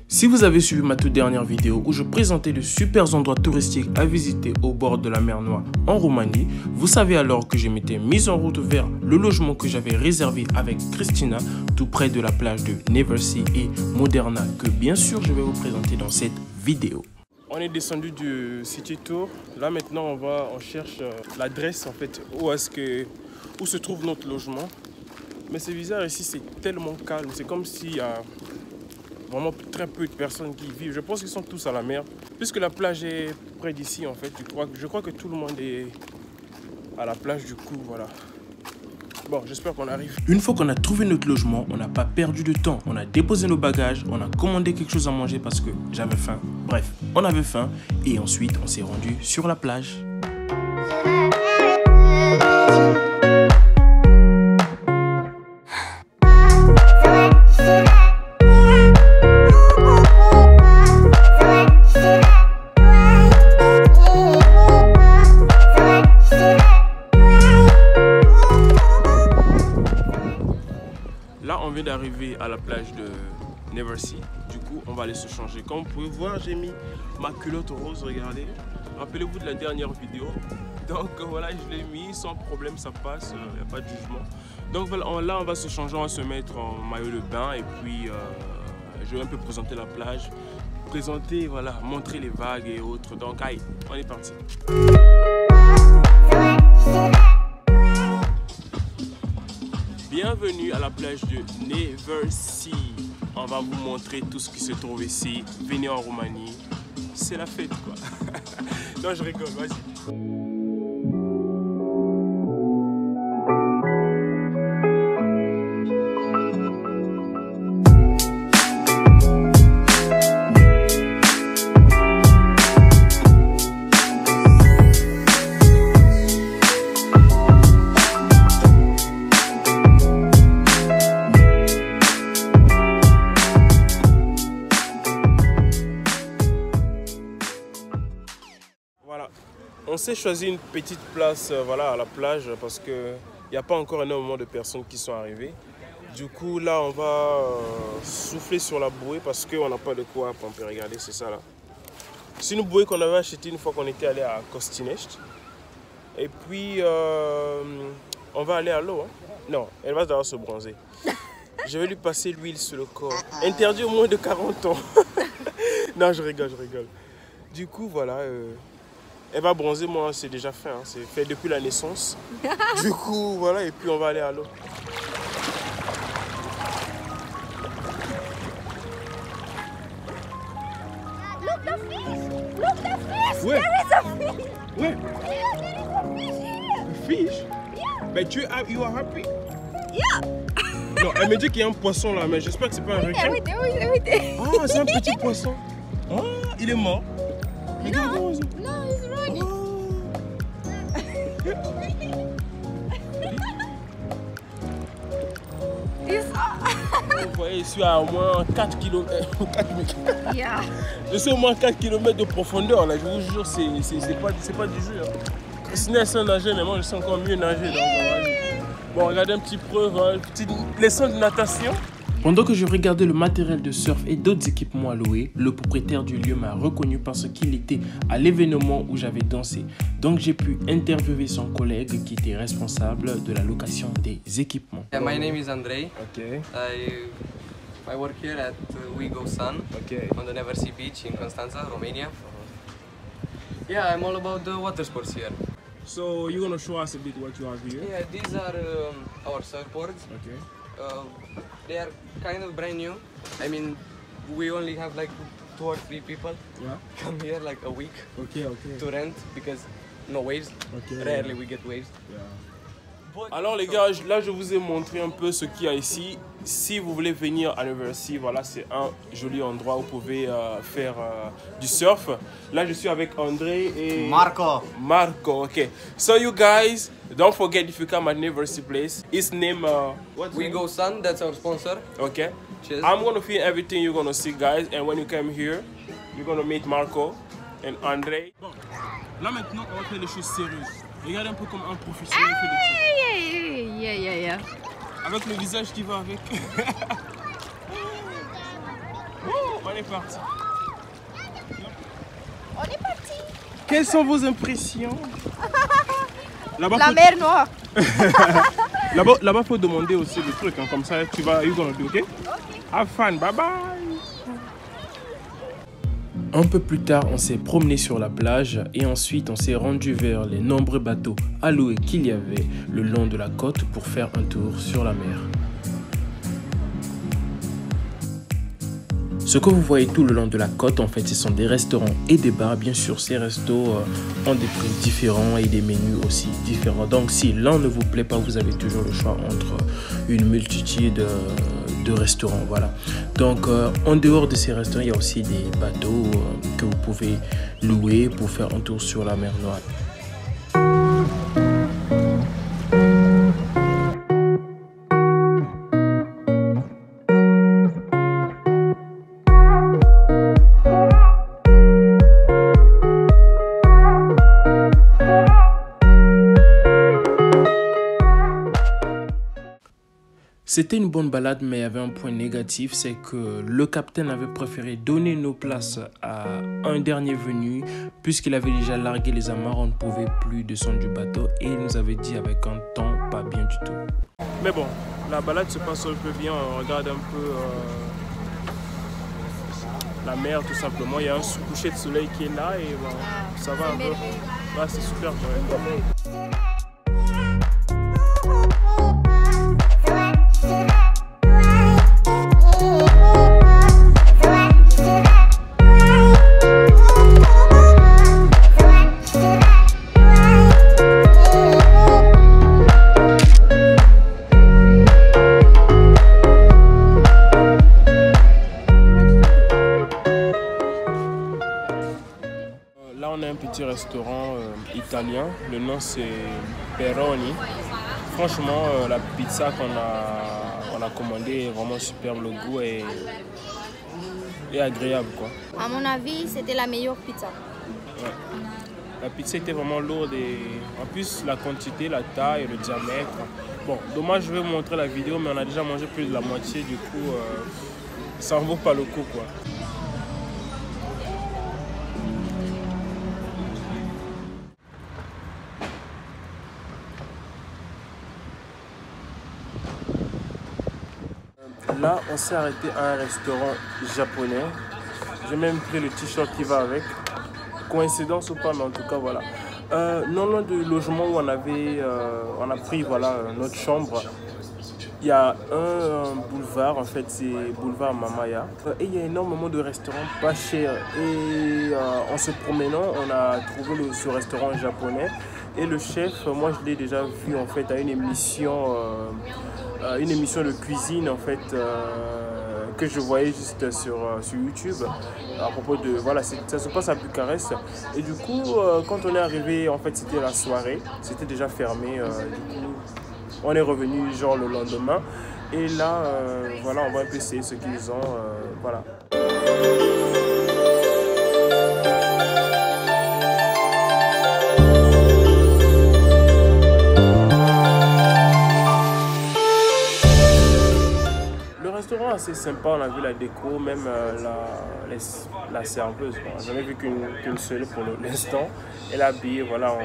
Si vous avez suivi ma toute dernière vidéo où je présentais de super endroits touristiques à visiter au bord de la mer Noire en Roumanie, vous savez alors que je m'étais mis en route vers le logement que j'avais réservé avec Christina tout près de la plage de Neversea et Moderna que bien sûr je vais vous présenter dans cette vidéo. On est descendu du City Tour. Là maintenant on cherche l'adresse en fait où se trouve notre logement. Mais c'est bizarre ici, c'est tellement calme, c'est comme s'il y a vraiment très peu de personnes qui y vivent. Je pense qu'ils sont tous à la mer. Puisque la plage est près d'ici en fait, je crois que tout le monde est à la plage du coup, voilà. Bon, j'espère qu'on arrive. Une fois qu'on a trouvé notre logement, on n'a pas perdu de temps. On a déposé nos bagages, on a commandé quelque chose à manger parce que j'avais faim. Bref, on avait faim et ensuite on s'est rendu sur la plage. Là, on vient d'arriver à la plage de Neversea. Du coup, on va aller se changer. Comme vous pouvez voir, j'ai mis ma culotte rose, regardez. Rappelez-vous de la dernière vidéo. Donc voilà, je l'ai mis sans problème, ça passe, il n'y a pas de jugement. Donc voilà, là, on va se changer, on va se mettre en maillot de bain et puis je vais un peu présenter la plage. Présenter, voilà, montrer les vagues et autres. Donc, allez, on est parti. Bienvenue à la plage de Neversea. On va vous montrer tout ce qui se trouve ici. Venez en Roumanie, c'est la fête quoi. Non, je rigole, vas-y. On s'est choisi une petite place voilà, à la plage parce qu'il n'y a pas encore énormément de personnes qui sont arrivées. Du coup, là, on va souffler sur la bouée parce qu'on n'a pas de quoi pomper. Regardez, c'est ça là. C'est une bouée qu'on avait achetée une fois qu'on était allé à Kostinești. Et puis, on va aller à l'eau. Hein. Non, elle va d'abord se bronzer. Je vais lui passer l'huile sur le corps. Interdit au moins de 40 ans. Non, je rigole, je rigole. Du coup, voilà. Elle va bronzer, moi c'est déjà fait, hein. C'est fait depuis la naissance. Du coup, voilà, et puis on va aller à l'eau. Look the fish! Look the fish! Where? There is a fish! Where? Yeah, there is a fish here! A fish? Yeah! But you are happy? Yeah! Non, elle me dit qu'il y a un poisson là, mais j'espère que c'est pas un requin. Everything. Ah, c'est un petit poisson. Ah, il est mort. Regarde. No, he's running. Oh. Vous voyez, je suis à au moins 4 km. Yeah. Je suis au moins 4 km de profondeur là, je vous jure, c'est pas du jeu. Hein. Christina elle sait nager, mais moi je sais encore mieux nager. Donc, bon, regardez un petit preuve, une petite leçon de natation. Pendant que je regardais le matériel de surf et d'autres équipements à louer, le propriétaire du lieu m'a reconnu parce qu'il était à l'événement où j'avais dansé. Donc j'ai pu interviewer son collègue qui était responsable de la location des équipements. Yeah, my name is Andrei. Okay. I work here at We Go Sun Okay. on the Neversea beach in Constanța, Romania. Yeah, I'm all about the water sports here. So you're gonna show us a bit what you have here? Yeah, these are our surfboards. Okay. They are kind of brand new. I mean, we only have like 2 or 3 people come here like a week to rent because no waves. Rarely we get waves. Alors les gars, là je vous ai montré un peu ce qu'il y a ici. Si vous voulez venir à Neversea, voilà, c'est un joli endroit où vous pouvez faire du surf. Là je suis avec André et Marco, ok. So you guys, don't forget if you come at Neversea place, his name, We Go Sun, that's our sponsor. Okay. Cheers. I'm gonna film everything you're gonna see guys, and when you come here, you're gonna meet Marco and André. Bon, là maintenant on va faire les choses sérieuses. Regardez un peu comme un professionnel fait des trucs. Yeah. Avec le visage qui va avec. Oh, on est parti. On est parti. Quelles sont vos impressions? La mer Noire. Là-bas, faut demander aussi le truc. Hein, comme ça, tu vas, you're gonna do, ok? Have fun, bye bye. Un peu plus tard, on s'est promené sur la plage et ensuite on s'est rendu vers les nombreux bateaux à louer qu'il y avait le long de la côte pour faire un tour sur la mer. Ce que vous voyez tout le long de la côte, en fait, ce sont des restaurants et des bars. Bien sûr, ces restos ont des prix différents et des menus aussi différents. Donc, si l'un ne vous plaît pas, vous avez toujours le choix entre une multitude de restaurants. Voilà. Donc, en dehors de ces restaurants, il y a aussi des bateaux que vous pouvez louer pour faire un tour sur la mer Noire. C'était une bonne balade, mais il y avait un point négatif, c'est que le capitaine avait préféré donner nos places à un dernier venu, puisqu'il avait déjà largué les amarres, on ne pouvait plus descendre du bateau et il nous avait dit avec un temps pas bien du tout. Mais bon, la balade se passe un peu bien, on regarde un peu la mer tout simplement, il y a un coucher de soleil qui est là et bon, ça va un peu. Là, c'est super quand même. Là, on a un petit restaurant italien. Le nom, c'est Peroni. Franchement, la pizza qu'on a commandée est vraiment superbe. Le goût est agréable, quoi. À mon avis, c'était la meilleure pizza. Ouais. La pizza était vraiment lourde et en plus, la quantité, la taille, le diamètre. Bon, dommage, je vais vous montrer la vidéo, mais on a déjà mangé plus de la moitié. Du coup, ça en vaut pas le coup, quoi. Là, on s'est arrêté à un restaurant japonais. J'ai même pris le t-shirt qui va avec. Coïncidence ou pas, mais en tout cas, voilà. Non loin du logement où on a pris voilà, notre chambre, il y a un boulevard, en fait, c'est boulevard Mamaya. Et il y a énormément de restaurants pas chers. Et en se promenant, on a trouvé ce restaurant japonais. Et le chef, moi je l'ai déjà vu en fait à une émission de cuisine en fait que je voyais juste sur YouTube à propos de voilà, ça se passe à Bucarest. Et du coup quand on est arrivé, en fait c'était la soirée, c'était déjà fermé. Du coup on est revenu genre le lendemain et là voilà, on va un peu essayer ce qu'ils ont voilà. Assez sympa, on a vu la déco, même la serveuse. On n'a jamais vu qu'une seule pour l'instant. Elle est habillée voilà, en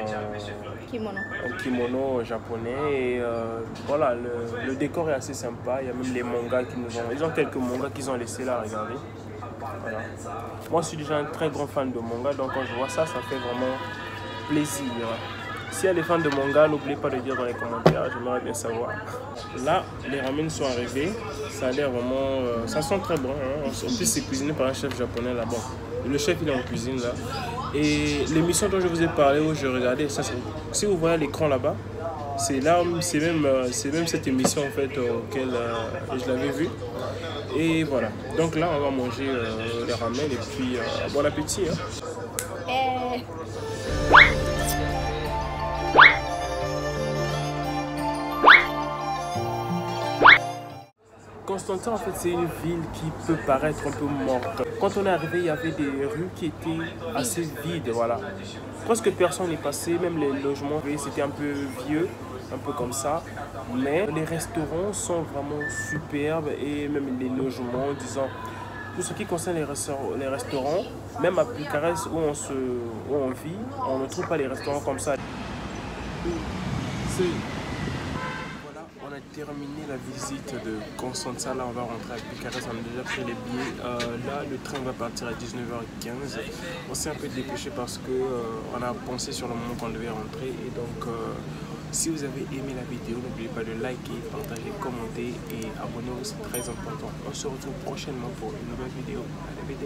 kimono japonais. Et voilà, le décor est assez sympa. Il y a même les mangas qui nous ont. Ils ont quelques mangas qu'ils ont laissés là, regardez. Voilà. Moi, je suis déjà un très grand fan de manga, donc quand je vois ça, ça fait vraiment plaisir. Si elle est fan de manga, n'oubliez pas de dire dans les commentaires, j'aimerais bien savoir. Là, les ramen sont arrivés, ça a l'air vraiment... ça sent très bon, hein. En plus c'est cuisiné par un chef japonais là-bas. Le chef il est en cuisine là. Et l'émission dont je vous ai parlé, où je regardais, ça, si vous voyez l'écran là-bas, c'est même cette émission en fait auquel je l'avais vue. Et voilà, donc là on va manger les ramen et puis bon appétit. Hein. Constantin, en fait, c'est une ville qui peut paraître un peu morte. Quand on est arrivé, il y avait des rues qui étaient assez vides, voilà. Presque personne n'est passé, même les logements, c'était un peu vieux, un peu comme ça. Mais les restaurants sont vraiment superbes et même les logements, disons, Pour ce qui concerne les restaurants, même à Bucarest où on vit, on ne trouve pas les restaurants comme ça. Voilà, on a terminé la visite de Constanța. Là, on va rentrer à Bucarest. On a déjà pris les billets. Là, le train va partir à 19h15. On s'est un peu dépêché parce qu'on a pensé sur le moment qu'on devait rentrer. Et donc, si vous avez aimé la vidéo, n'oubliez pas de liker, partager, commenter et abonnez-vous, c'est très important. On se retrouve prochainement pour une nouvelle vidéo. Allez,